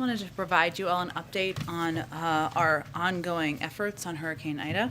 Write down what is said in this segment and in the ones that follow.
just wanted to provide you all an update on our ongoing efforts on Hurricane Ida.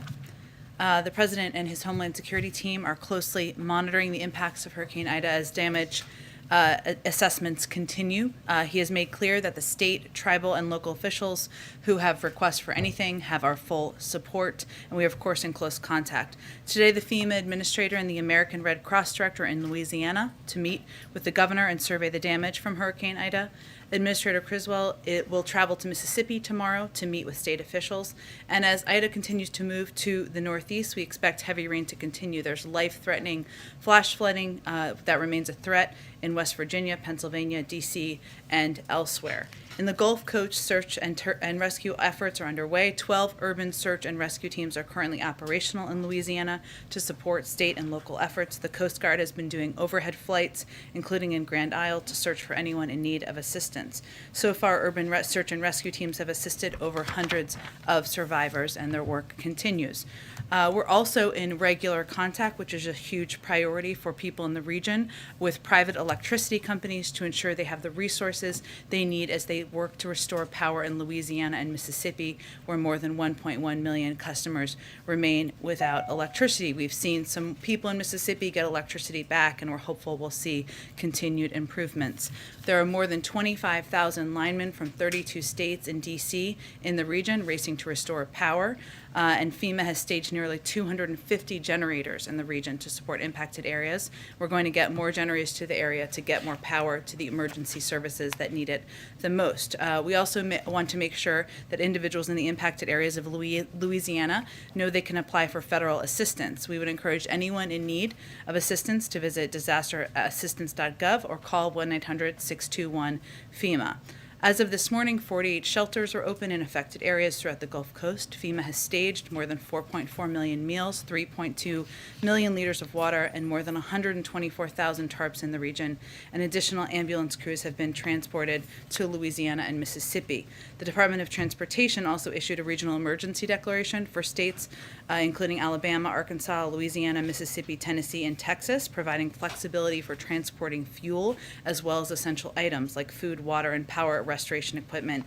The President and his Homeland Security team are closely monitoring the impacts of Hurricane Ida as damage assessments continue. He has made clear that the state, tribal, and local officials who have requests for anything have our full support, and we are, of course, in close contact. Today, the FEMA administrator and the American Red Cross director are in Louisiana to meet with the governor and survey the damage from Hurricane Ida. Administrator Criswell will travel to Mississippi tomorrow to meet with state officials. And as Ida continues to move to the northeast, we expect heavy rain to continue. There's life-threatening flash flooding that remains a threat in West Virginia, Pennsylvania, D.C., and elsewhere. In the Gulf Coast, search and rescue efforts are underway. 12 urban search and rescue teams are currently operational in Louisiana to support state and local efforts. The Coast Guard has been doing overhead flights, including in Grand Isle, to search for anyone in need of assistance. So far, urban search and rescue teams have assisted over hundreds of survivors, and their work continues. We're also in regular contact, which is a huge priority for people in the region, with private electricity companies to ensure they have the resources they need as they work to restore power in Louisiana and Mississippi, where more than 1.1 million customers remain without electricity. We've seen some people in Mississippi get electricity back, and we're hopeful we'll see continued improvements. There are more than 25,000 linemen from 32 states and D.C. in the region racing to restore power. And FEMA has staged nearly 250 generators in the region to support impacted areas. We're going to get more generators to the area to get more power to the emergency services that need it the most. We also want to make sure that individuals in the impacted areas of Louisiana know they can apply for federal assistance. We would encourage anyone in need of assistance to visit disasterassistance.gov or call 1-800-621-FEMA. As of this morning, 48 shelters are open in affected areas throughout the Gulf Coast. FEMA has staged more than 4.4 million meals, 3.2 million liters of water, and more than 124,000 tarps in the region. And additional ambulance crews have been transported to Louisiana and Mississippi. The Department of Transportation also issued a regional emergency declaration for states including Alabama, Arkansas, Louisiana, Mississippi, Tennessee, and Texas, providing flexibility for transporting fuel as well as essential items like food, water, and power restoration equipment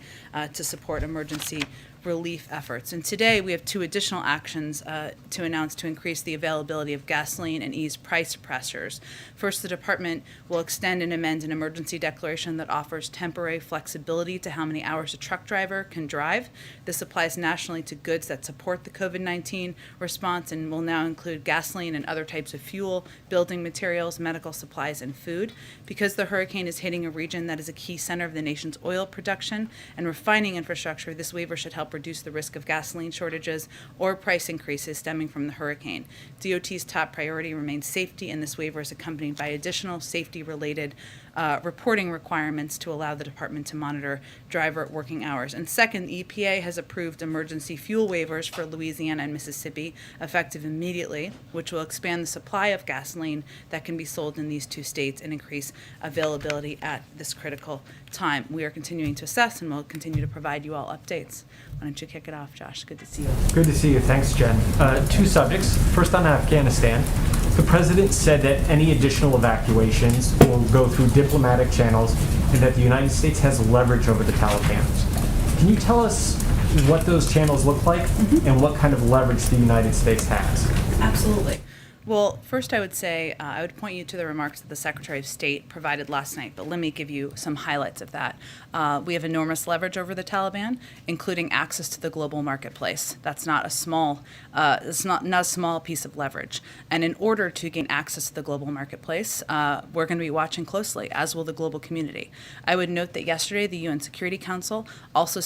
to support emergency relief efforts. And today we have two additional actions to announce to increase the availability of gasoline and ease price pressures. First, the department will extend and amend an emergency declaration that offers temporary flexibility to how many hours a truck driver can drive. This applies nationally to goods that support the COVID-19 response and will now include gasoline and other types of fuel, building materials, medical supplies, and food. Because the hurricane is hitting a region that is a key center of the nation's oil production and refining infrastructure, this waiver should help reduce the risk of gasoline shortages or price increases stemming from the hurricane. DOT's top priority remains safety, and this waiver is accompanied by additional safety-related reporting requirements to allow the department to monitor driver working hours. And second, the EPA has approved emergency fuel waivers for Louisiana and Mississippi, effective immediately, which will expand the supply of gasoline that can be sold in these two states and increase availability at this critical time. We are continuing to assess and will continue to provide you all updates. Why don't you kick it off, Josh? Good to see you. Good to see you. Thanks, Jen. Two subjects. First, on Afghanistan. The president said that any additional evacuations will go through diplomatic channels and that the United States has leverage over the Taliban. Can you tell us what those channels look like and what kind of leverage the United States has? Absolutely. Well, first I would say I would point you to the remarks that the Secretary of State provided last night, but let me give you some highlights of that. We have enormous leverage over the Taliban, including access to the global marketplace. That's not a small, it's not a small piece of leverage. And in order to gain access to the global marketplace, we're going to be watching closely, as will the global community. I would note that yesterday the UN Security Council also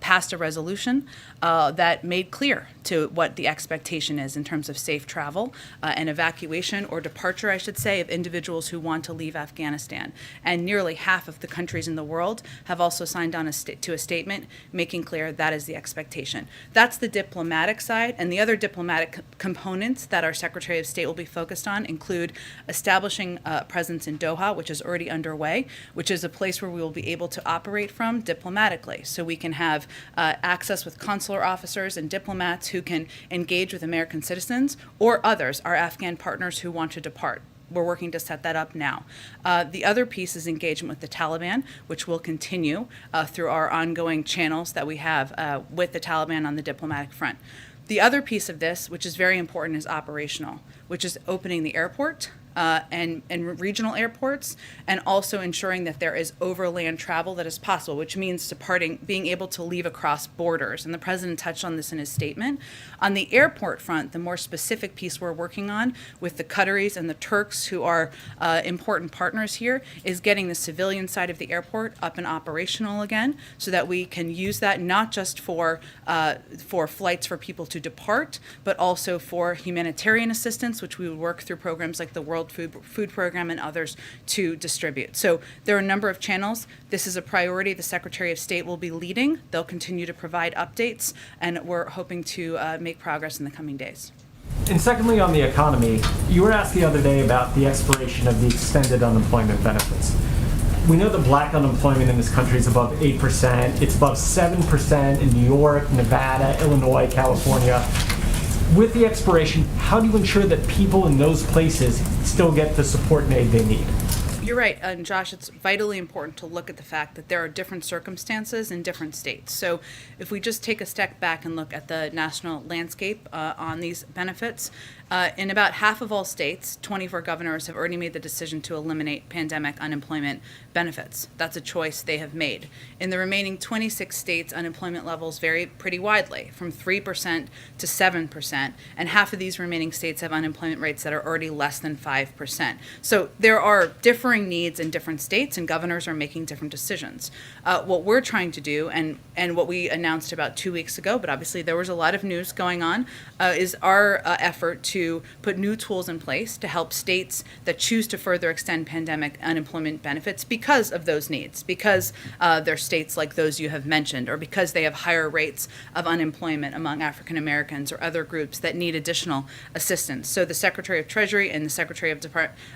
passed a resolution that made clear to what the expectation is in terms of safe travel. And evacuation, or departure, I should say, of individuals who want to leave Afghanistan. And nearly half of the countries in the world have also signed on to a statement making clear that is the expectation. That's the diplomatic side, and the other diplomatic components that our Secretary of State will be focused on include establishing a presence in Doha, which is already underway, which is a place where we will be able to operate from diplomatically. So we can have access with consular officers and diplomats who can engage with American citizens or others, our Afghan partners who want to depart. we're working to set that up now. The other piece is engagement with the Taliban, which will continue through our ongoing channels that we have with the Taliban on the diplomatic front. The other piece of this, which is very important, is operational, which is opening the airport and regional airports, and also ensuring that there is overland travel that is possible, which means being able to leave across borders. And the president touched on this in his statement. On the airport front, the more specific piece we're working on with the Qataris and the Turks, who are important partners here, is getting the civilian side of the airport up and operational again, so that we can use that not just for flights for people to depart, but also for humanitarian assistance, which we would work through programs like the World Food Program and others to distribute. So there are a number of channels. This is a priority the Secretary of State will be leading. They'll continue to provide updates, and we're hoping to make progress in the coming days. And secondly, on the economy, you were asked the other day about the expiration of the extended unemployment benefits. We know that black unemployment in this country is above 8%. It's above 7% in New York, Nevada, Illinois, California. With the expiration, how do you ensure that people in those places still get the support and aid they need? You're right, and Josh, it's vitally important to look at the fact that there are different circumstances in different states. So if we just take a step back and look at the national landscape on these benefits, in about half of all states, 24 governors have already made the decision to eliminate pandemic unemployment benefits. That's a choice they have made. In the remaining 26 states, unemployment levels vary pretty widely, from 3% to 7%, and half of these remaining states have unemployment rates that are already less than 5%. So there are differing needs in different states, and governors are making different decisions. What we're trying to do, and what we announced about 2 weeks ago, but obviously there was a lot of news going on, is our effort to put new tools in place to help states that choose to further extend pandemic unemployment benefits because of those needs, because they're states like those you have mentioned, or because they have higher rates of unemployment among African Americans or other groups that need additional assistance. So the Secretary of Treasury and the Secretary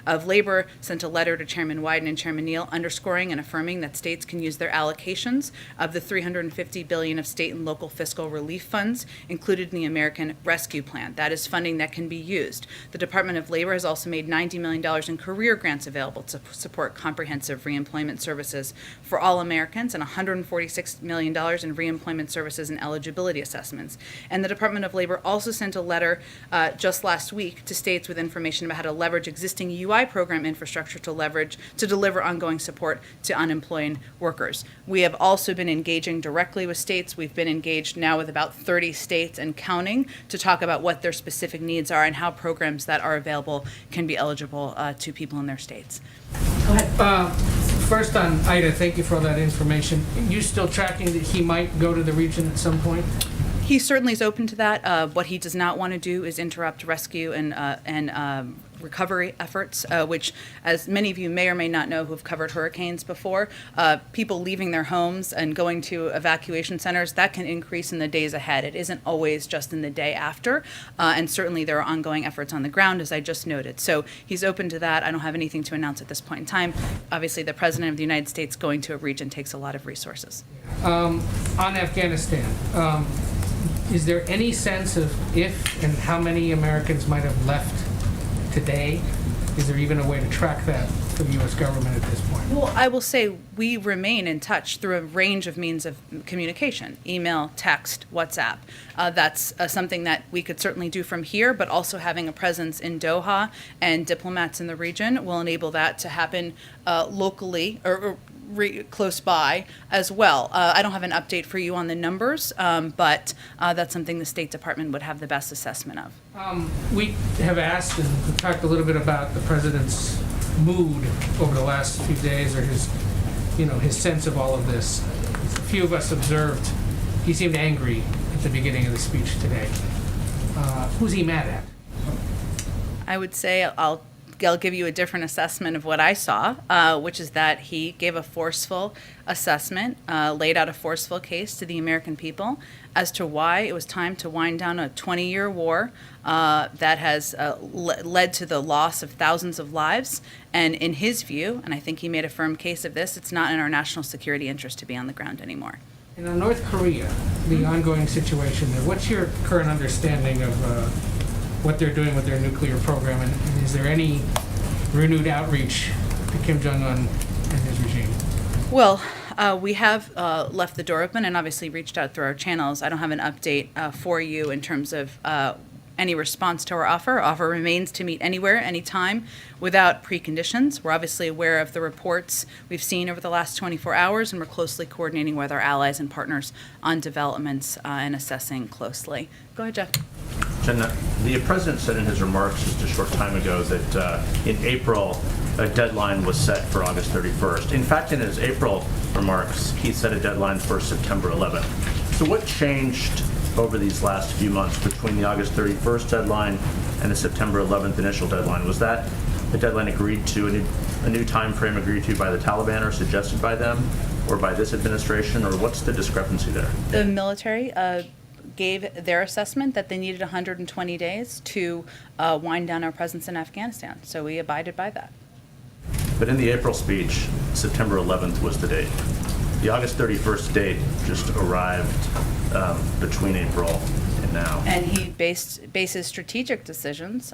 of Labor sent a letter to Chairman Wyden and Chairman Neal underscoring and affirming that states can use their allocations of the $350 billion of state and local fiscal relief funds included in the American Rescue Plan. That is funding that can be used. The Department of Labor has also made $90 million in career grants available to support comprehensive reemployment services for all Americans, and $146 million in reemployment services and eligibility assessments. And the Department of Labor also sent a letter just last week to states with information about how to leverage existing UI program infrastructure to deliver ongoing support to unemployed workers. We have also been engaging directly with states. We've been engaged now with about 30 states and counting to talk about what their specific needs are and how programs that are available can be eligible to people in their states. Go ahead. First on Ida, thank you for all that information. You still tracking that he might go to the region at some point? He certainly is open to that. What he does not want to do is interrupt rescue and recovery efforts, which, as many of you may or may not know who have covered hurricanes before, people leaving their homes and going to evacuation centers, that can increase in the days ahead. It isn't always just in the day after, and certainly there are ongoing efforts on the ground, as I just noted. So he's open to that. I don't have anything to announce at this point in time. Obviously, the President of the United States going to a region takes a lot of resources. On Afghanistan, is there any sense of if and how many Americans might have left today? Is there even a way to track that for the U.S. government at this point? Well, I will say we remain in touch through a range of means of communication: email, text, WhatsApp. That's something that we could certainly do from here, but also having a presence in Doha and diplomats in the region will enable that to happen locally or close by as well. I don't have an update for you on the numbers, but that's something the State Department would have the best assessment of. We have asked and we've talked a little bit about the president's mood over the last few days, or his sense of all of this. A few of us observed he seemed angry at the beginning of the speech today. Who's he mad at? I would say I'll give you a different assessment of what I saw, which is that he gave a forceful assessment, laid out a forceful case to the American people as to why it was time to wind down a 20-year war that has led to the loss of thousands of lives. And in his view, and I think he made a firm case of this, it's not in our national security interest to be on the ground anymore. And on North Korea, the ongoing situation there, what's your current understanding of what they're doing with their nuclear program, and is there any renewed outreach to Kim Jong-un and his regime? Well, we have left the door open and obviously reached out through our channels. I don't have an update for you in terms of any response to our offer. Our offer remains to meet anywhere, anytime, without preconditions. We're obviously aware of the reports we've seen over the last 24 hours, and we're closely coordinating with our allies and partners on developments and assessing closely. Go ahead, Jeff. Jen, the president said in his remarks just a short time ago that in April, a deadline was set for August 31st. In fact, in his April remarks, he set a deadline for September 11th. So what changed over these last few months between the August 31st deadline and the September 11th initial deadline? Was that a deadline agreed to, a new time frame agreed to by the Taliban or suggested by them or by this administration, or what's the discrepancy there? The military gave their assessment that they needed 120 days to wind down our presence in Afghanistan, so we abided by that. But in the April speech, September 11th was the date. The August 31st date just arrived between April and now. And he bases strategic decisions,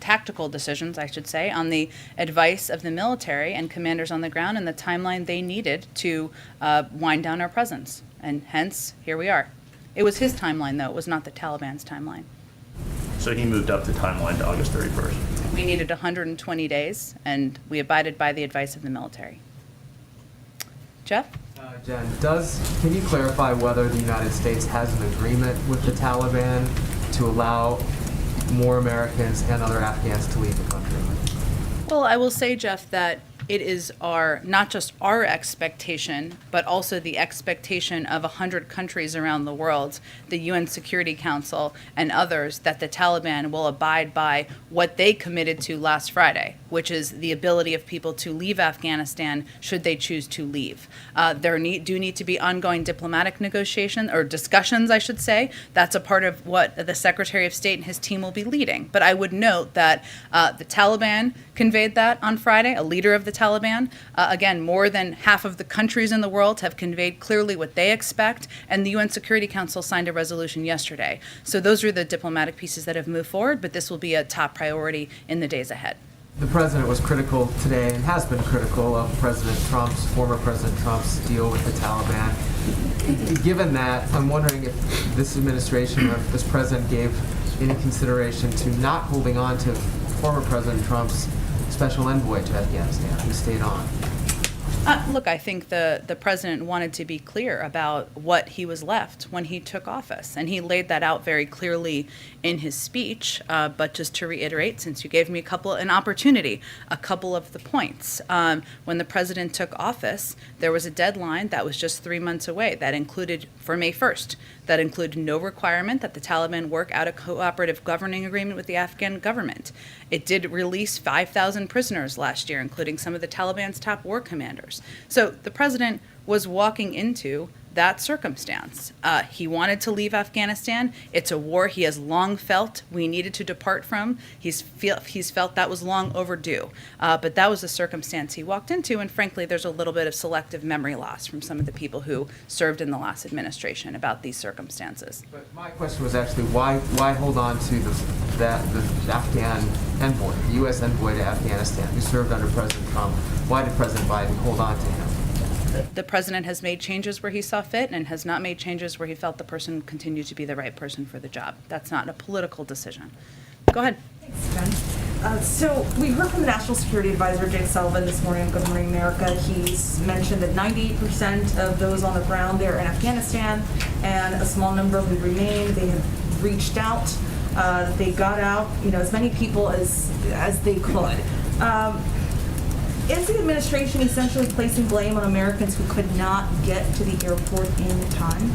tactical decisions, I should say, on the advice of the military and commanders on the ground and the timeline they needed to wind down our presence. And hence, here we are. It was his timeline, though. It was not the Taliban's timeline. So he moved up the timeline to August 31st. We needed 120 days, and we abided by the advice of the military. Jeff? Jen, can you clarify whether the United States has an agreement with the Taliban to allow more Americans and other Afghans to leave the country? Well, I will say, Jeff, that it is not just our expectation, but also the expectation of 100 countries around the world, the UN Security Council and others, that the Taliban will abide by what they committed to last Friday, which is the ability of people to leave Afghanistan should they choose to leave. There do need to be ongoing diplomatic negotiations, or discussions, I should say. That's a part of what the Secretary of State and his team will be leading. But I would note that the Taliban conveyed that on Friday, a leader of the Taliban. Again, more than half of the countries in the world have conveyed clearly what they expect, and the UN Security Council signed a resolution yesterday. So those are the diplomatic pieces that have moved forward, but this will be a top priority in the days ahead. The president was critical today and has been critical of former President Trump's deal with the Taliban. Given that, I'm wondering if this administration or if this president gave any consideration to not holding on to former President Trump's special envoy to Afghanistan, who stayed on. Look, I think the president wanted to be clear about what he was left when he took office, and he laid that out very clearly in his speech. But just to reiterate, since you gave me an opportunity, a couple of the points. When the president took office, there was a deadline that was just 3 months away that included, for May 1st, that included no requirement that the Taliban work out a cooperative governing agreement with the Afghan government. It did release 5,000 prisoners last year, including some of the Taliban's top war commanders. So the president was walking into that circumstance. He wanted to leave Afghanistan. It's a war he has long felt we needed to depart from. He's felt that was long overdue. But that was the circumstance he walked into, and frankly, there's a little bit of selective memory loss from some of the people who served in the last administration about these circumstances. But my question was actually, why hold on to the Afghan envoy, the U.S. envoy to Afghanistan, who served under President Trump? Why did President Biden hold on to him? The president has made changes where he saw fit and has not made changes where he felt the person continued to be the right person for the job. That's not a political decision. Go ahead. Thanks, Jen. So we heard from the National Security Advisor, Jake Sullivan, this morning on Good Morning America. He's mentioned that 98% of those on the ground there in Afghanistan and a small number who remain, they have reached out. They got out, as many people as they could. Is the administration essentially placing blame on Americans who could not get to the airport in time?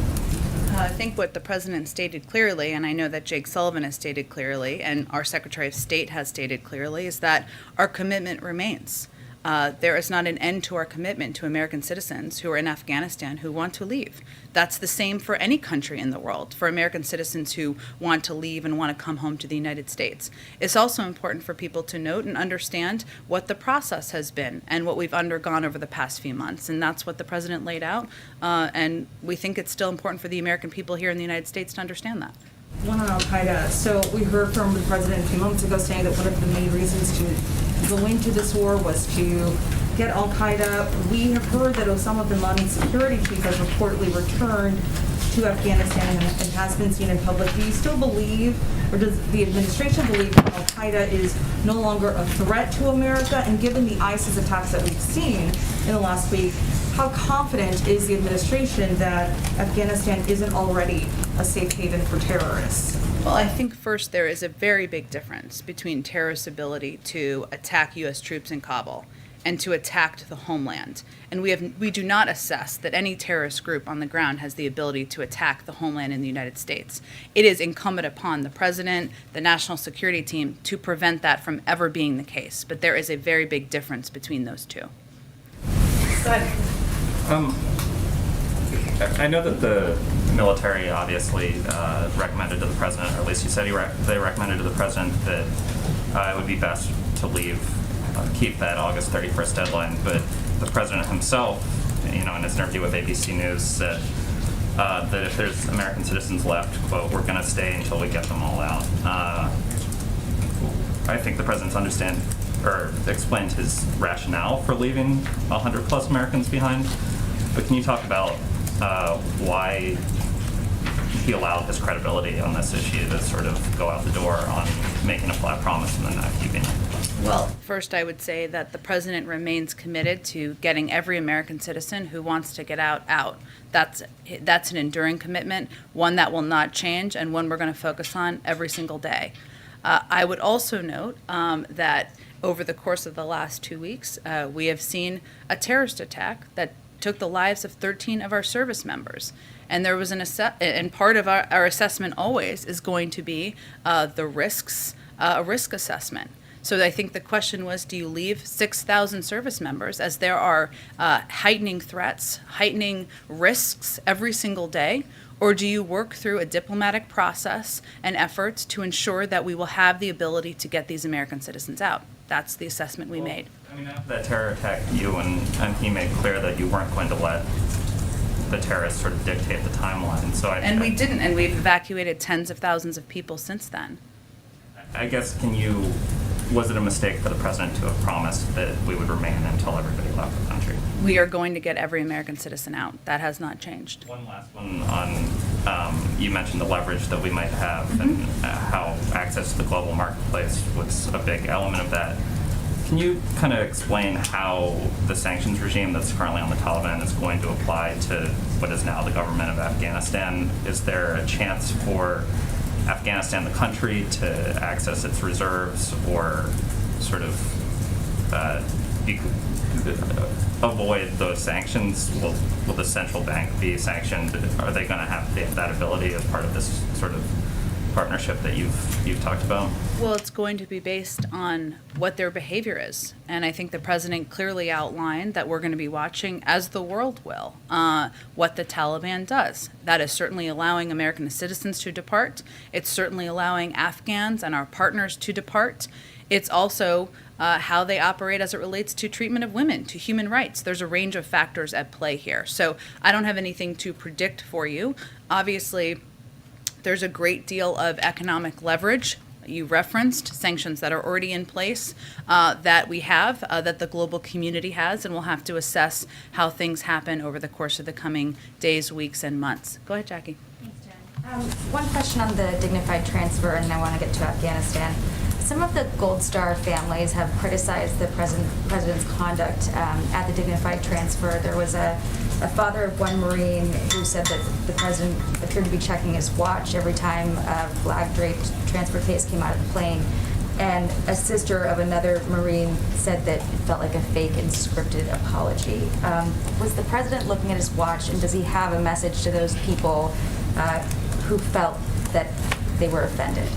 I think what the president stated clearly, and I know that Jake Sullivan has stated clearly, and our Secretary of State has stated clearly, is that our commitment remains. There is not an end to our commitment to American citizens who are in Afghanistan who want to leave. That's the same for any country in the world, for American citizens who want to leave and want to come home to the United States. It's also important for people to note and understand what the process has been and what we've undergone over the past few months, and that's what the president laid out, and we think it's still important for the American people here in the United States to understand that. One on Al-Qaeda. So we heard from the president a few moments ago saying that one of the main reasons to go into this war was to get Al-Qaeda. We have heard that Osama bin Laden's security chief has reportedly returned to Afghanistan and has been seen in public. Do you still believe, or does the administration believe, that Al-Qaeda is no longer a threat to America? And given the ISIS attacks that we've seen in the last week, how confident is the administration that Afghanistan isn't already a safe haven for terrorists? Well, I think first there is a very big difference between terrorists' ability to attack U.S. troops in Kabul and to attack the homeland. And we do not assess that any terrorist group on the ground has the ability to attack the homeland in the United States. It is incumbent upon the president, the national security team, to prevent that from ever being the case. But there is a very big difference between those two. Go ahead. I know that the military obviously recommended to the president, or at least you said they recommended to the president that it would be best to keep that August 31st deadline. But the president himself, in his interview with ABC News, said that if there's American citizens left, quote, we're going to stay until we get them all out. I think the president's explained his rationale for leaving 100 plus Americans behind. But can you talk about why he allowed his credibility on this issue to sort of go out the door on making a flat promise and then not keeping it? Well, first I would say that the president remains committed to getting every American citizen who wants to get out. That's an enduring commitment, one that will not change, and one we're going to focus on every single day. I would also note that over the course of the last 2 weeks, we have seen a terrorist attack that took the lives of 13 of our service members. And there was and part of our assessment always is going to be the risks, a risk assessment. So I think the question was, do you leave 6,000 service members as there are heightening threats, heightening risks every single day? Or do you work through a diplomatic process and efforts to ensure that we will have the ability to get these American citizens out? That's the assessment we made. I mean, after that terror attack, you and he made clear that you weren't going to let the terrorists sort of dictate the timeline. And we didn't, and we've evacuated tens of thousands of people since then. I guess, was it a mistake for the president to have promised that we would remain until everybody left the country? We are going to get every American citizen out. That has not changed. One last one on, you mentioned the leverage that we might have and how access to the global marketplace was a big element of that. Can you kind of explain how the sanctions regime that's currently on the Taliban is going to apply to what is now the government of Afghanistan? Is there a chance for Afghanistan, the country, to access its reserves or sort of avoid those sanctions? Will the central bank be sanctioned? Are they going to have that ability as part of this sort of partnership that you've talked about? Well, it's going to be based on what their behavior is. And I think the president clearly outlined that we're going to be watching, as the world will, what the Taliban does. That is certainly allowing American citizens to depart. It's certainly allowing Afghans and our partners to depart. It's also how they operate as it relates to treatment of women, to human rights. There's a range of factors at play here. So I don't have anything to predict for you. Obviously, there's a great deal of economic leverage. You referenced sanctions that are already in place that we have, that the global community has, and we'll have to assess how things happen over the course of the coming days, weeks, and months. Go ahead, Jackie. Thanks, Jen. One question on the dignified transfer, and then I want to get to Afghanistan. Some of the Gold Star families have criticized the president's conduct at the dignified transfer. There was a father of one Marine who said that the president appeared to be checking his watch every time a flag-draped transfer case came out of the plane. And a sister of another Marine said that it felt like a fake and scripted apology. Was the president looking at his watch, and does he have a message to those people who felt that they were offended?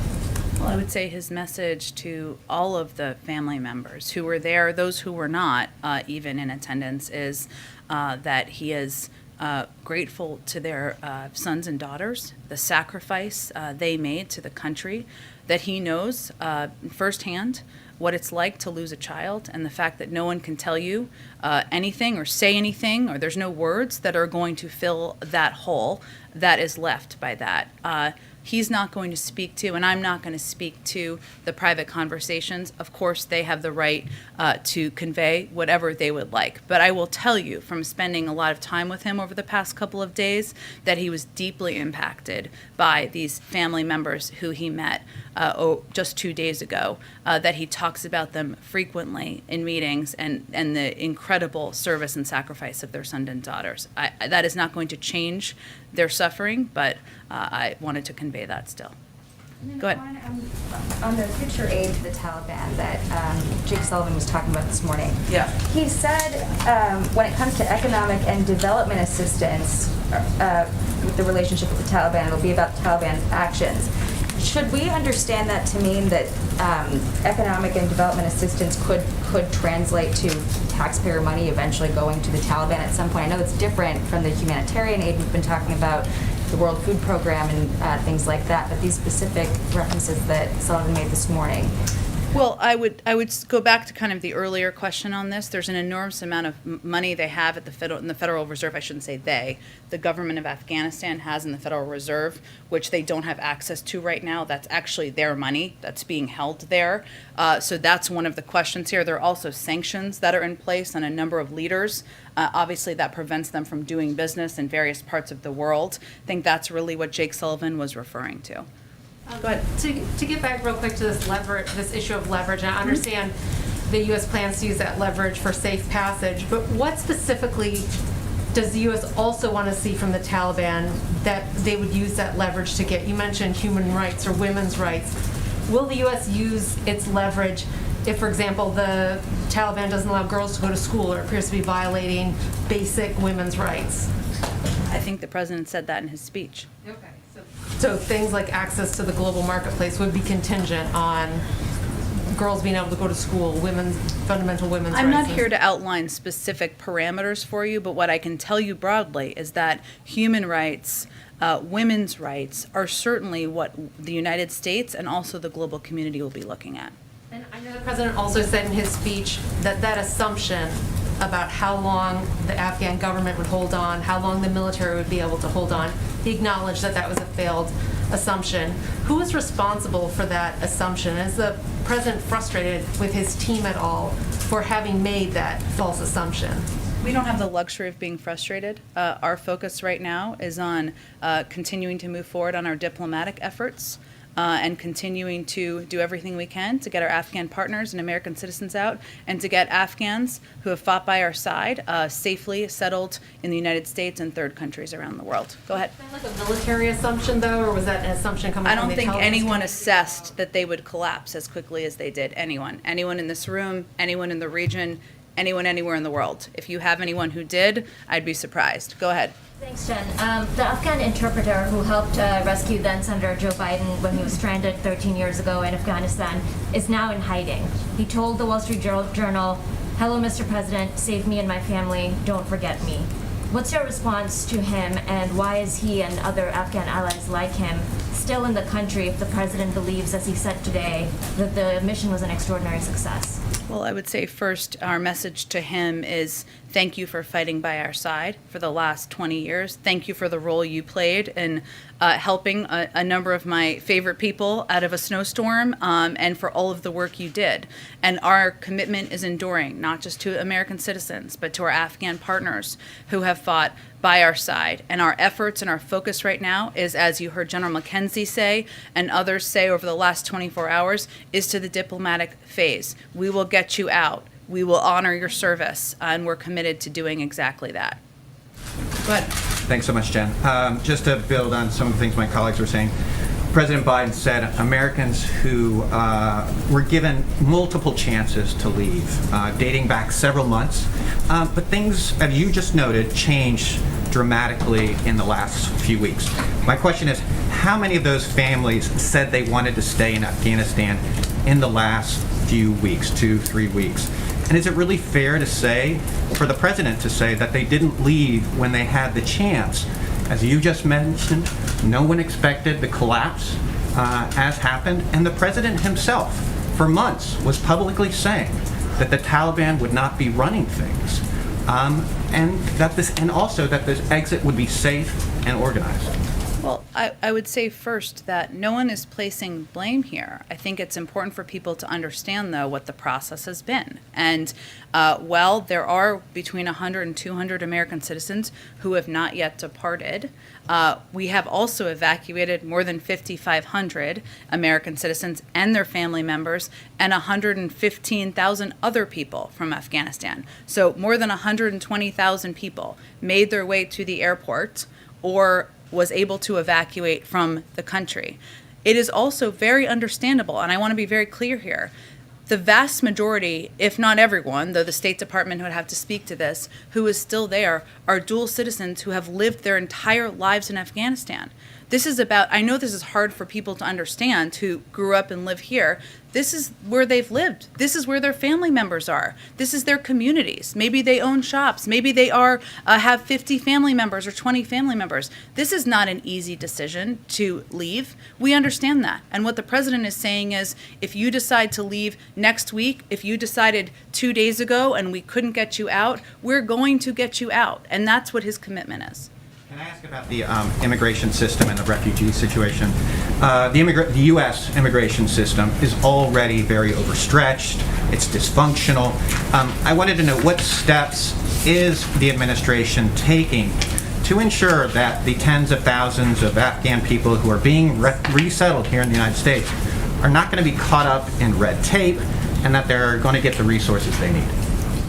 Well, I would say his message to all of the family members who were there, those who were not even in attendance, is that he is grateful to their sons and daughters, the sacrifice they made to the country, that he knows firsthand what it's like to lose a child, and the fact that no one can tell you anything or say anything, or there's no words that are going to fill that hole that is left by that. He's not going to speak to, and I'm not going to speak to, the private conversations. Of course, they have the right to convey whatever they would like. But I will tell you, from spending a lot of time with him over the past couple of days, that he was deeply impacted by these family members who he met just 2 days ago, that he talks about them frequently in meetings, and the incredible service and sacrifice of their sons and daughters. That is not going to change their suffering, but I wanted to convey that still. Go ahead. On the picture aid to the Taliban that Jake Sullivan was talking about this morning. Yeah. He said when it comes to economic and development assistance, with the relationship with the Taliban, it'll be about Taliban's actions. Should we understand that to mean that economic and development assistance could translate to taxpayer money eventually going to the Taliban at some point? I know it's different from the humanitarian aid we've been talking about, the World Food Program and things like that, but these specific references that Sullivan made this morning. Well, I would go back to kind of the earlier question on this. There's an enormous amount of money they have at in the Federal Reserve. I shouldn't say they. The government of Afghanistan has in the Federal Reserve, which they don't have access to right now. That's actually their money that's being held there. So that's one of the questions here. There are also sanctions that are in place on a number of leaders. Obviously, that prevents them from doing business in various parts of the world. I think that's really what Jake Sullivan was referring to. Go ahead. To get back real quick to this issue of leverage, and I understand the U.S. plans to use that leverage for safe passage, but what specifically does the U.S. also want to see from the Taliban that they would use that leverage to get? You mentioned human rights or women's rights. Will the U.S. use its leverage if, for example, the Taliban doesn't allow girls to go to school or appears to be violating basic women's rights? I think the president said that in his speech. Okay. So things like access to the global marketplace would be contingent on girls being able to go to school, fundamental women's rights. I'm not here to outline specific parameters for you, but what I can tell you broadly is that human rights, women's rights, are certainly what the United States and also the global community will be looking at. And I know the president also said in his speech that assumption about how long the Afghan government would hold on, how long the military would be able to hold on, he acknowledged that was a failed assumption. Who is responsible for that assumption? Is the president frustrated with his team at all for having made that false assumption? We don't have the luxury of being frustrated. Our focus right now is on continuing to move forward on our diplomatic efforts, and continuing to do everything we can to get our Afghan partners and American citizens out, and to get Afghans who have fought by our side safely settled in the United States and third countries around the world. Go ahead. Was that like a military assumption, though, or was that an assumption coming I from the don't think intelligence anyone community? assessed that they would collapse as quickly as they did. Anyone in this room, anyone in the region, anyone anywhere in the world. If you have anyone who did, I'd be surprised. Go ahead. Thanks, Jen. The Afghan interpreter who helped rescue then Senator Joe Biden when he was stranded 13 years ago in Afghanistan is now in hiding. He told the Wall Street Journal, "Hello, Mr. President, save me and my family, don't forget me." What's your response to him, and why is he and other Afghan allies like him still in the country if the president believes, as he said today, that the mission was an extraordinary success? Well, I would say first, our message to him is thank you for fighting by our side for the last 20 years. Thank you for the role you played in helping a number of my favorite people out of a snowstorm, and for all of the work you did. And our commitment is enduring, not just to American citizens, but to our Afghan partners who have fought by our side. And our efforts and our focus right now is, as you heard General McKenzie say and others say over the last 24 hours, is to the diplomatic phase. We will get you out. We will honor your service, and we're committed to doing exactly that. Go ahead. Thanks so much, Jen. Just to build on some of the things my colleagues were saying, President Biden said Americans who were given multiple chances to leave, dating back several months, but things, as you just noted, changed dramatically in the last few weeks. My question is, how many of those families said they wanted to stay in Afghanistan in the last few weeks, 2-3 weeks? And is it really fair to say, for the president to say, that they didn't leave when they had the chance? As you just mentioned, no one expected the collapse as happened, and the president himself, for months, was publicly saying that the Taliban would not be running things, and also that this exit would be safe and organized. Well, I would say first that no one is placing blame here. I think it's important for people to understand, though, what the process has been. And while there are between 100 and 200 American citizens who have not yet departed, we have also evacuated more than 5,500 American citizens and their family members and 115,000 other people from Afghanistan. So more than 120,000 people made their way to the airport or was able to evacuate from the country. It is also very understandable, and I want to be very clear here, the vast majority, if not everyone, though the State Department would have to speak to this, who is still there, are dual citizens who have lived their entire lives in Afghanistan. This is about, I know this is hard for people to understand who grew up and live here. This is where they've lived. This is where their family members are. This is their communities. Maybe they own shops. Maybe they have 50 family members or 20 family members. This is not an easy decision to leave. We understand that. And what the president is saying is, if you decide to leave next week, if you decided 2 days ago and we couldn't get you out, we're going to get you out. And that's what his commitment is. Can I ask about the immigration system and the refugee situation? The U.S. immigration system is already very overstretched. It's dysfunctional. I wanted to know what steps is the administration taking to ensure that the tens of thousands of Afghan people who are being resettled here in the United States are not going to be caught up in red tape and that they're going to get the resources they need?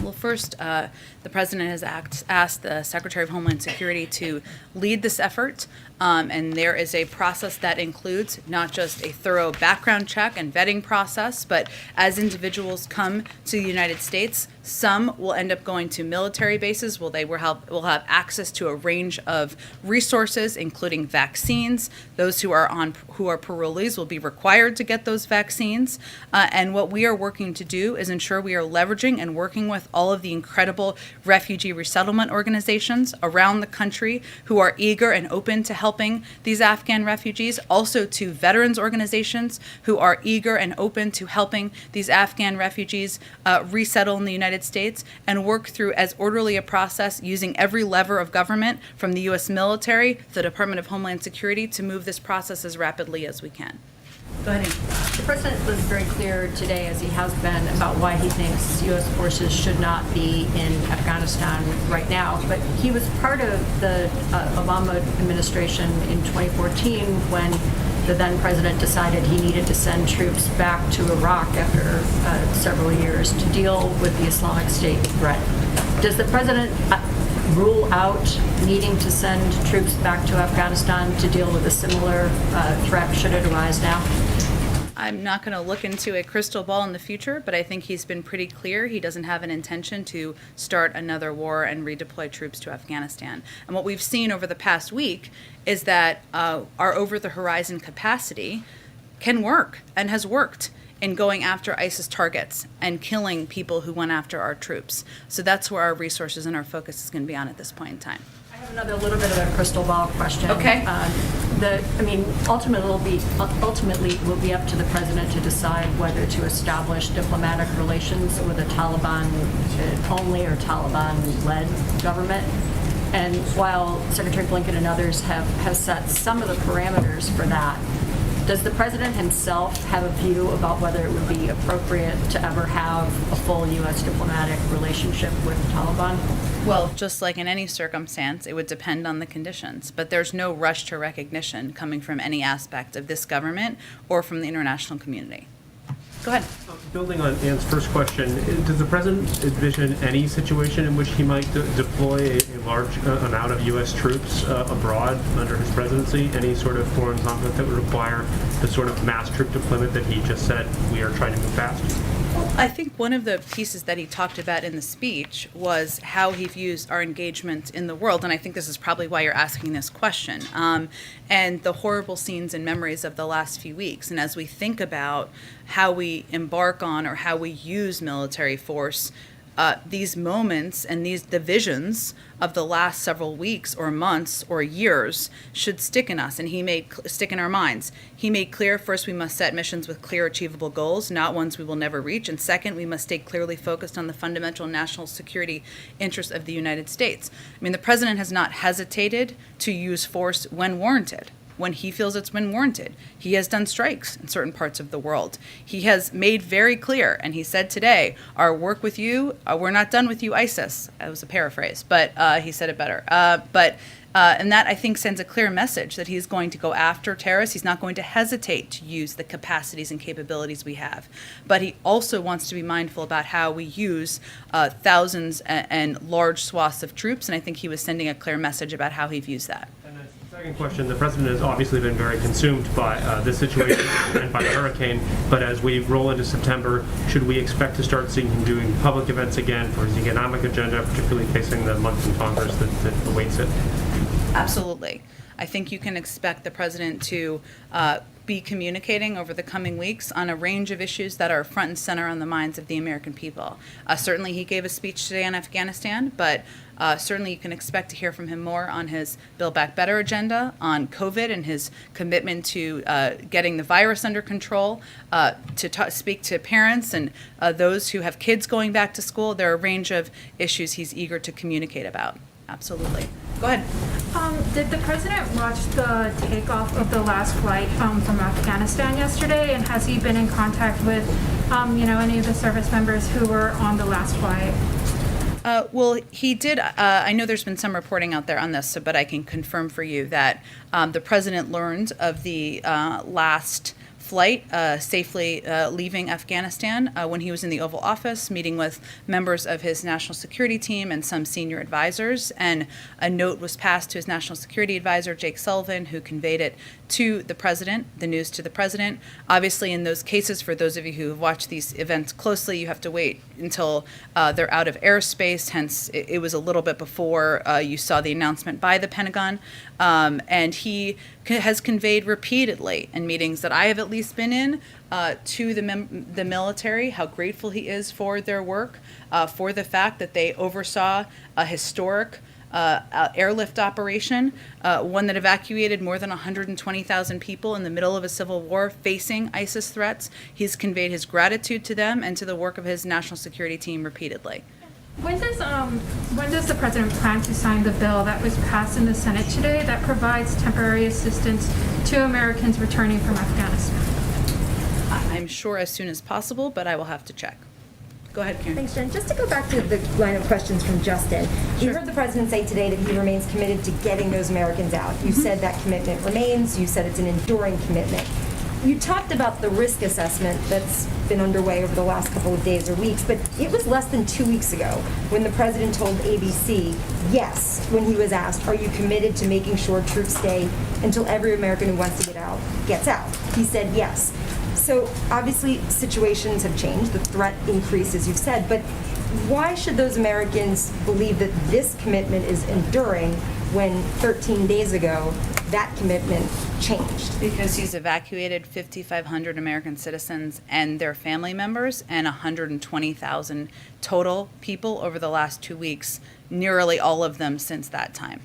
Well, first, the president has asked the Secretary of Homeland Security to lead this effort, and there is a process that includes not just a thorough background check and vetting process, but as individuals come to the United States, some will end up going to military bases where they will have access to a range of resources, including vaccines. Those who are parolees will be required to get those vaccines. And what we are working to do is ensure we are leveraging and working with all of the incredible refugee resettlement organizations around the country who are eager and open to helping these Afghan refugees, also to veterans organizations who are eager and open to helping these Afghan refugees resettle in the United States and work through as orderly a process using every lever of government from the U.S. military, the Department of Homeland Security, to move this process as rapidly as we can. Go ahead. The president was very clear today, as he has been, about why he thinks U.S. forces should not be in Afghanistan right now. But he was part of the Obama administration in 2014 when the then president decided he needed to send troops back to Iraq after several years to deal with the Islamic State threat. Does the president rule out needing to send troops back to Afghanistan to deal with a similar threat should it arise now? I'm not going to look into a crystal ball in the future, but I think he's been pretty clear he doesn't have an intention to start another war and redeploy troops to Afghanistan. And what we've seen over the past week is that our over-the-horizon capacity can work and has worked in going after ISIS targets and killing people who went after our troops. So that's where our resources and our focus is going to be on at this point in time. I have another little bit of a crystal ball question. Okay. Ultimately it will be up to the president to decide whether to establish diplomatic relations with a Taliban-only or Taliban-led government. And while Secretary Blinken and others have set some of the parameters for that, does the president himself have a view about whether it would be appropriate to ever have a full U.S. diplomatic relationship with the Taliban? Well, just like in any circumstance, it would depend on the conditions. But there's no rush to recognition coming from any aspect of this government or from the international community. Go ahead. Building on Ann's first question, does the president envision any situation in which he might deploy a large amount of U.S. troops abroad under his presidency? Any sort of foreign conflict that would require the sort of mass troop deployment that he just said we are trying to move past? Well, I think one of the pieces that he talked about in the speech was how he views our engagement in the world, and I think this is probably why you're asking this question, and the horrible scenes and memories of the last few weeks. And as we think about how we embark on or how we use military force these moments and these divisions of the last several weeks or months or years should stick in us, and stick in our minds. He made clear, first, we must set missions with clear, achievable goals, not ones we will never reach, and second, we must stay clearly focused on the fundamental national security interests of the United States. I mean, the president has not hesitated to use force when warranted, when he feels it's been warranted. He has done strikes in certain parts of the world. He has made very clear, and he said today, our work with you, we're not done with you, ISIS. That was a paraphrase, but he said it better. And that, I think, sends a clear message that he's going to go after terrorists. He's not going to hesitate to use the capacities and capabilities we have. But he also wants to be mindful about how we use thousands and large swaths of troops, and I think he was sending a clear message about how he views that. Second question, the president has obviously been very consumed by this situation and by the hurricane, but as we roll into September, should we expect to start seeing him doing public events again for his economic agenda, particularly facing the month in Congress that awaits it? Absolutely. I think you can expect the president to be communicating over the coming weeks on a range of issues that are front and center on the minds of the American people. Certainly he gave a speech today on Afghanistan, but certainly you can expect to hear from him more on his Build Back Better agenda, on COVID and his commitment to getting the virus under control, to speak to parents and those who have kids going back to school. There are a range of issues he's eager to communicate about. Absolutely. Go ahead. Did the president watch the takeoff of the last flight from Afghanistan yesterday? And has he been in contact with, any of the service members who were on the last flight? Well, he did. I know there's been some reporting out there on this, but I can confirm for you that the president learned of the last flight safely leaving Afghanistan when he was in the Oval Office, meeting with members of his national security team and some senior advisors. And a note was passed to his national security advisor, Jake Sullivan, who conveyed it to the president, the news to the president. Obviously, in those cases, for those of you who have watched these events closely, you have to wait until they're out of airspace. Hence, it was a little bit before you saw the announcement by the Pentagon. And he has conveyed repeatedly in meetings that I have at least been in to the military how grateful he is for their work, for the fact that they oversaw a historic airlift operation, one that evacuated more than 120,000 people in the middle of a civil war facing ISIS threats. He's conveyed his gratitude to them and to the work of his national security team repeatedly. When does the president plan to sign the bill that was passed in the Senate today that provides temporary assistance to Americans returning from Afghanistan? I'm sure as soon as possible, but I will have to check. Go ahead, Karen. Thanks, Jen. Just to go back to the line of questions from Justin, we heard the president say today that he remains committed to getting those Americans out. You said that commitment remains. You said it's an enduring commitment. You talked about the risk assessment that's been underway over the last couple of days or weeks, but it was less than 2 weeks ago when the president told ABC, yes, when he was asked, are you committed to making sure troops stay until every American who wants to get out gets out? He said yes. So obviously situations have changed, the threat increased, as you've said, but why should those Americans believe that this commitment is enduring when 13 days ago that commitment changed? Because he's evacuated 5,500 American citizens and their family members and 120,000 total people over the last 2 weeks, nearly all of them since that time.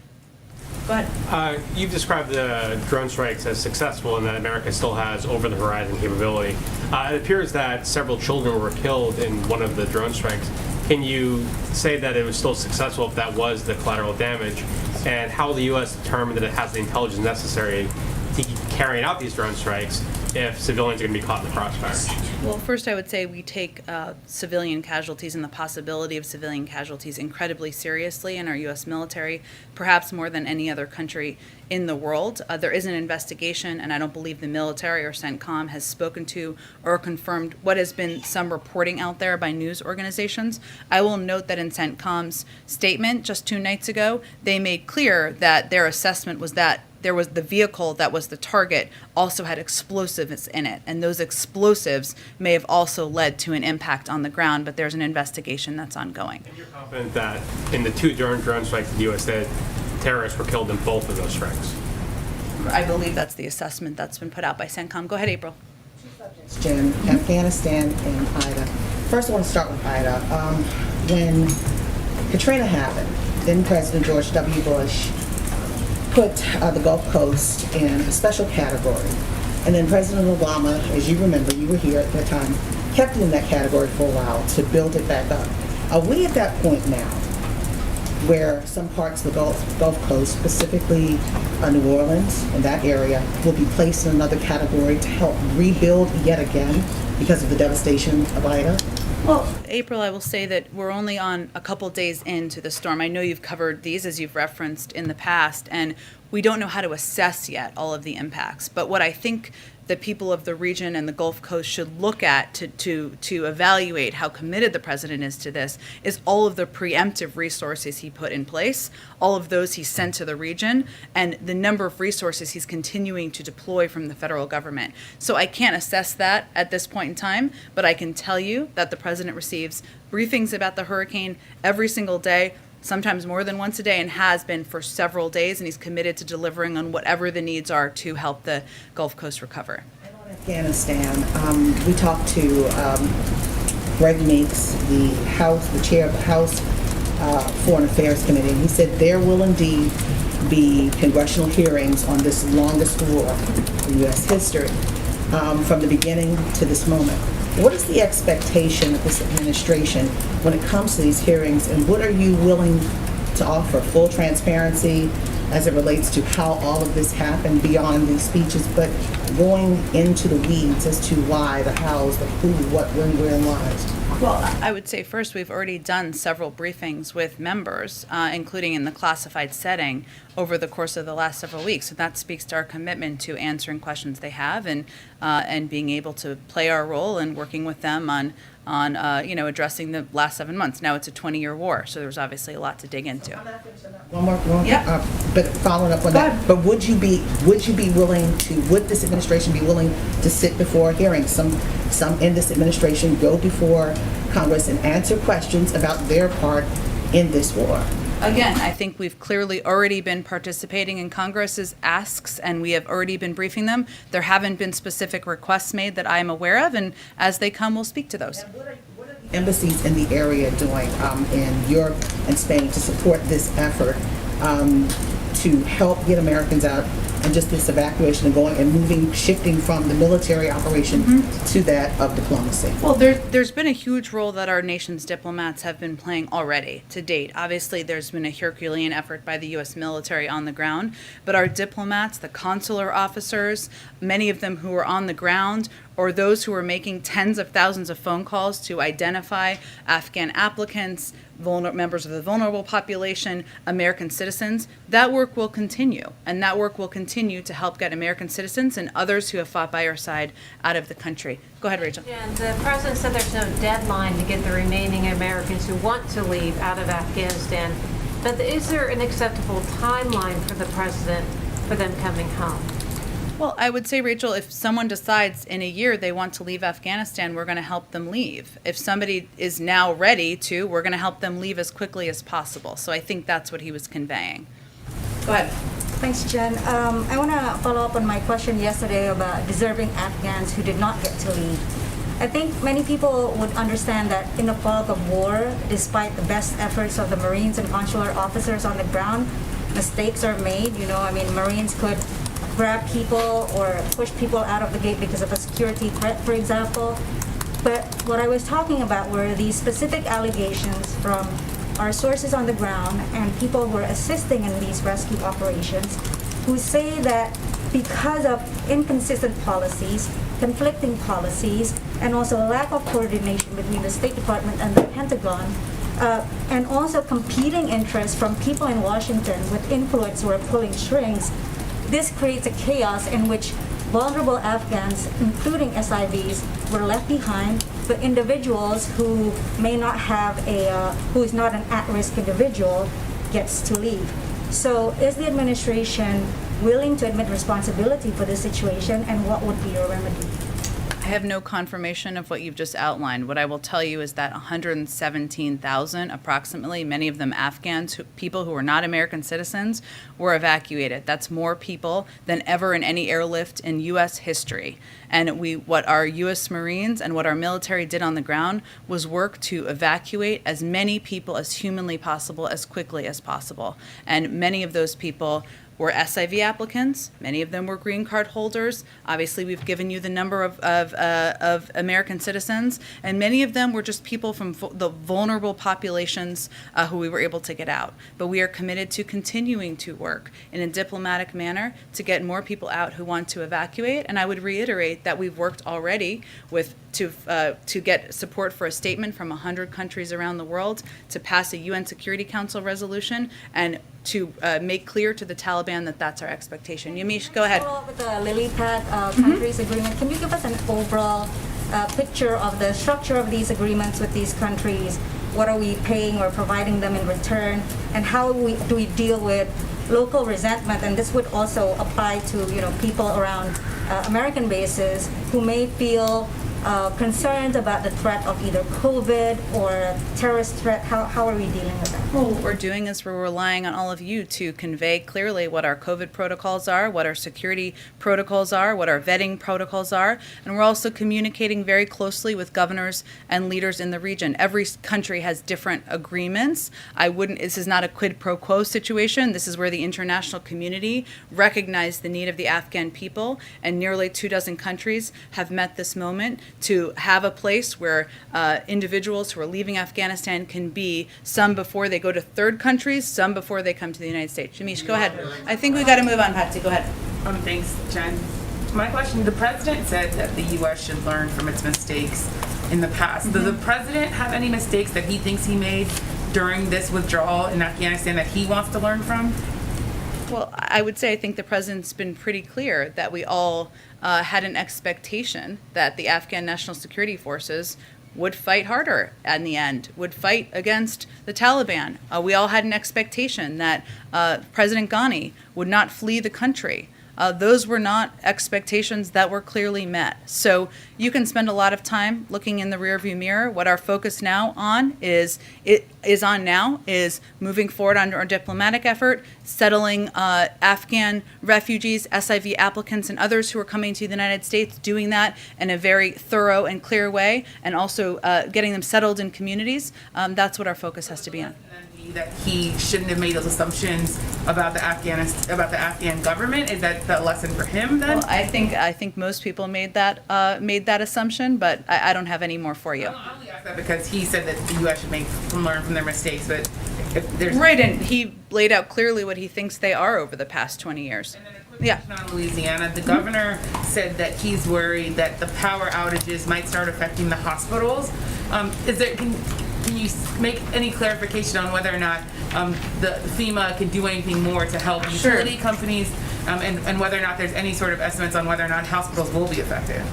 Go ahead. You've described the drone strikes as successful and that America still has over-the-horizon capability. It appears that several children were killed in one of the drone strikes. Can you say that it was still successful if that was the collateral damage? And how will the U.S. determine that it has the intelligence necessary to keep carrying out these drone strikes if civilians are going to be caught in the crossfire? Well, first I would say we take civilian casualties and the possibility of civilian casualties incredibly seriously in our U.S. military, perhaps more than any other country in the world. There is an investigation, and I don't believe the military or CENTCOM has spoken to or confirmed what has been some reporting out there by news organizations. I will note that in CENTCOM's statement just 2 nights ago, they made clear that their assessment was that there was the vehicle that was the target also had explosives in it, and those explosives may have also led to an impact on the ground, but there's an investigation that's ongoing. And you're confident that in the 2 drone strikes the U.S. did, terrorists were killed in both of those strikes? I believe that's the assessment that's been put out by CENTCOM. Go ahead, April. Jen, Afghanistan and Ida. First, I want to start with Ida. when Katrina happened, then President George W. Bush put the Gulf Coast in a special category. And then President Obama, as you remember, you were here at that time, kept it in that category for a while to build it back up. Are we at that point now where some parts of the Gulf Coast, specifically New Orleans and that area, will be placed in another category to help rebuild yet again because of the devastation of Ida? Well, April, I will say that we're only on a couple days into the storm. I know you've covered these, as you've referenced in the past, and we don't know how to assess yet all of the impacts. But what I think the people of the region and the Gulf Coast should look at to evaluate how committed the president is to this is all of the preemptive resources he put in place, all of those he sent to the region, and the number of resources he's continuing to deploy from the federal government. So I can't assess that at this point in time, but I can tell you that the president receives briefings about the hurricane every single day, sometimes more than once a day, and has been for several days, and he's committed to delivering on whatever the needs are to help the Gulf Coast recover. Afghanistan, we talked to Greg Meeks, the chair of the House Foreign Affairs Committee, and he said there will indeed be congressional hearings on this longest war in U.S. history from the beginning to this moment. What is the expectation of this administration when it comes to these hearings, and what are you willing to offer? Full transparency as it relates to how all of this happened beyond these speeches, but going into the weeds as to why, the hows, the who, what, when, where, and why. Well, I would say first, we've already done several briefings with members, including in the classified setting, over the course of the last several weeks. So that speaks to our commitment to answering questions they have and being able to play our role in working with them on addressing the last 7 months. Now it's a 20-year war, so there's obviously a lot to dig into. One more. Yep. But following up on that, but would this administration be willing to sit before hearings? Some in this administration go before Congress and answer questions about their part in this war. Again, I think we've clearly already been participating in Congress's asks, and we have already been briefing them. There haven't been specific requests made that I'm aware of, and as they come, we'll speak to those. Embassies in the area doing in Europe and Spain to support this effort to help get Americans out and just this evacuation and going and shifting from the military operation to that of diplomacy? Well, there's been a huge role that our nation's diplomats have been playing already to date. Obviously, there's been a Herculean effort by the U.S. military on the ground, but our diplomats, the consular officers, many of them who are on the ground, or those who are making tens of thousands of phone calls to identify Afghan applicants, members of the vulnerable population, American citizens, that work will continue. And that work will continue to help get American citizens and others who have fought by our side out of the country. Go ahead, Rachel. And the president said there's no deadline to get the remaining Americans who want to leave out of Afghanistan. But is there an acceptable timeline for the president for them coming home? Well, I would say, Rachel, if someone decides in a year they want to leave Afghanistan, we're going to help them leave. If somebody is now ready to, we're going to help them leave as quickly as possible. So I think that's what he was conveying. Go ahead. Thanks, Jen. I want to follow up on my question yesterday about deserving Afghans who did not get to leave. I think many people would understand that in the fog of war, despite the best efforts of the Marines and consular officers on the ground, mistakes are made. Marines could grab people or push people out of the gate because of a security threat, for example. But what I was talking about were these specific allegations from our sources on the ground and people who are assisting in these rescue operations who say that because of inconsistent policies, conflicting policies, and also a lack of coordination between the State Department and the Pentagon, and also competing interests from people in Washington with influence who are pulling strings, this creates a chaos in which vulnerable Afghans, including SIVs, were left behind, but individuals who may not have who is not an at-risk individual gets to leave. So is the administration willing to admit responsibility for this situation, and what would be your remedy? have no confirmation of what you've just outlined. What I will tell you is that 117,000, approximately, many of them Afghans, people who were not American citizens, were evacuated. That's more people than ever in any airlift in U.S. history. And what our U.S. Marines and what our military did on the ground was work to evacuate as many people as humanly possible, as quickly as possible. And many of those people were SIV applicants. Many of them were green card holders. Obviously, we've given you the number of American citizens, and many of them were just people from the vulnerable populations who we were able to get out. But we are committed to continuing to work in a diplomatic manner to get more people out who want to evacuate. And I would reiterate that we've worked already to get support for a statement from 100 countries around the world to pass a UN Security Council resolution and to make clear to the Taliban that that's our expectation. Yamiche, go ahead. With the lily pad countries agreement, can you give us an overall picture of the structure of these agreements with these countries? What are we paying or providing them in return? And how do we deal with local resentment? And this would also apply to people around American bases who may feel concerned about the threat of either COVID or a terrorist threat. How are we dealing with that? Well, what we're doing is we're relying on all of you to convey clearly what our COVID protocols are, what our security protocols are, what our vetting protocols are, and we're also communicating very closely with governors and leaders in the region. Every country has different agreements. This is not a quid pro quo situation. This is where the international community recognized the need of the Afghan people, and nearly 24 countries have met this moment to have a place where individuals who are leaving Afghanistan can be, some before they go to third countries, some before they come to the United States. Jamish, go ahead. I think we got to move on, Patsy. Go ahead. Thanks, Jen. My question, the president said that the U.S. should learn from its mistakes in the past. Does the president have any mistakes that he thinks he made during this withdrawal in Afghanistan that he wants to learn from? Well, I would say I think the president's been pretty clear that we all had an expectation that the Afghan National Security Forces would fight harder in the end, would fight against the Taliban. We all had an expectation that President Ghani would not flee the country. Those were not expectations that were clearly met. So you can spend a lot of time looking in the rearview mirror. What our focus now on is moving forward on our diplomatic effort, settling Afghan refugees, SIV applicants, and others who are coming to the United States, doing that in a very thorough and clear way, and also getting them settled in communities. That's what our focus has to be on. That he shouldn't have made those assumptions about the Afghan government? Is that the lesson for him then? Well, I think most people made that assumption, but I don't have any more for you. I only ask that because he said that the U.S. should learn from their mistakes, but if there's right, and he laid out clearly what he thinks they are over the past 20 years. And then a quick question on Louisiana. The governor said that he's worried that the power outages might start affecting the hospitals. Can you make any clarification on whether or not the FEMA can do anything more to help utility companies, and whether or not there's any sort of estimates on whether or not hospitals will be affected?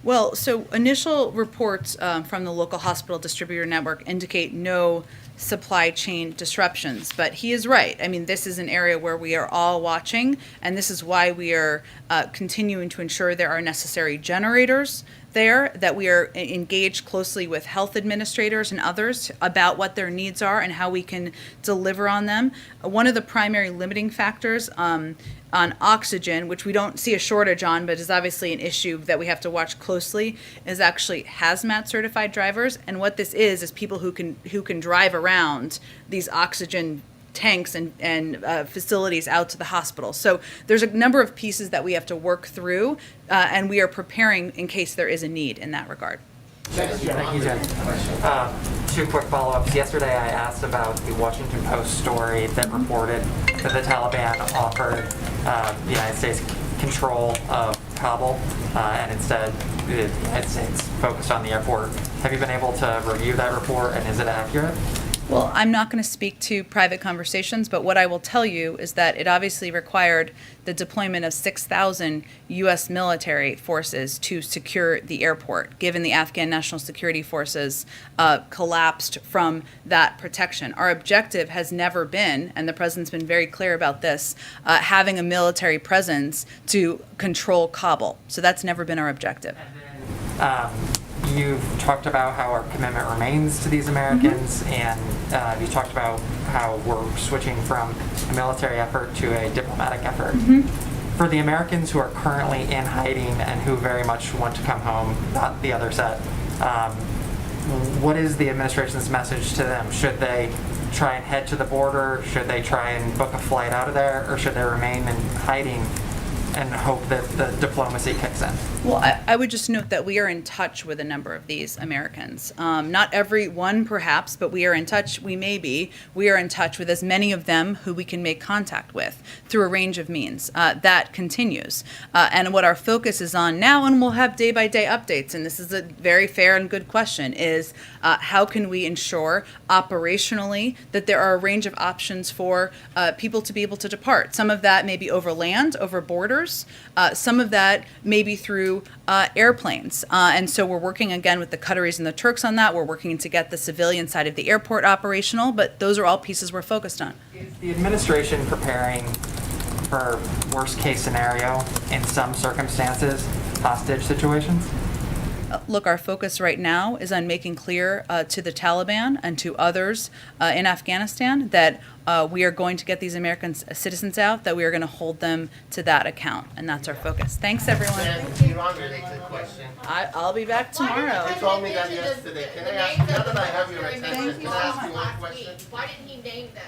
Well, so initial reports from the local hospital distributor network indicate no supply chain disruptions, but he is right. I mean, this is an area where we are all watching, and this is why we are continuing to ensure there are necessary generators there, that we are engaged closely with health administrators and others about what their needs are and how we can deliver on them. One of the primary limiting factors on oxygen, which we don't see a shortage on, but is obviously an issue that we have to watch closely, is actually hazmat certified drivers. And what this is people who can drive around these oxygen tanks and facilities out to the hospital. So there's a number of pieces that we have to work through, and we are preparing in case there is a need in that regard. Thank you, Jen. Two quick follow-ups. Yesterday I asked about the Washington Post story that reported that the Taliban offered the United States control of Kabul, and instead the United States focused on the airport. Have you been able to review that report, and is it accurate? Well, I'm not going to speak to private conversations, but what I will tell you is that it obviously required the deployment of 6,000 U.S. military forces to secure the airport, given the Afghan National Security Forces collapsed from that protection. Our objective has never been, and the president's been very clear about this, having a military presence to control Kabul. So that's never been our objective. You've talked about how our commitment remains to these Americans, and you talked about how we're switching from a military effort to a diplomatic effort. For the Americans who are currently in hiding and who very much want to come home, not the other set, what is the administration's message to them? Should they try and head to the border? Should they try and book a flight out of there? Or should they remain in hiding and hope that the diplomacy kicks in? Well, I would just note that we are in touch with a number of these Americans. Not every one, perhaps, but we are in touch. We are in touch with as many of them who we can make contact with through a range of means. That continues. And what our focus is on now, and we'll have day-by-day updates, and this is a very fair and good question, is how can we ensure operationally that there are a range of options for people to be able to depart? Some of that may be over land, over borders. Some of that may be through airplanes. And so we're working again with the Qataris and the Turks on that. We're working to get the civilian side of the airport operational, but those are all pieces we're focused on. Is the administration preparing for worst case scenario in some circumstances, hostage situations? Look, our focus right now is on making clear to the Taliban and to others in Afghanistan that we are going to get these American citizens out, that we are going to hold them to that account, and that's our focus. Thanks, everyone. I'll be back tomorrow. You told me that yesterday. Can I ask, now that I have your attention, can I ask you one question? Why didn't he name them?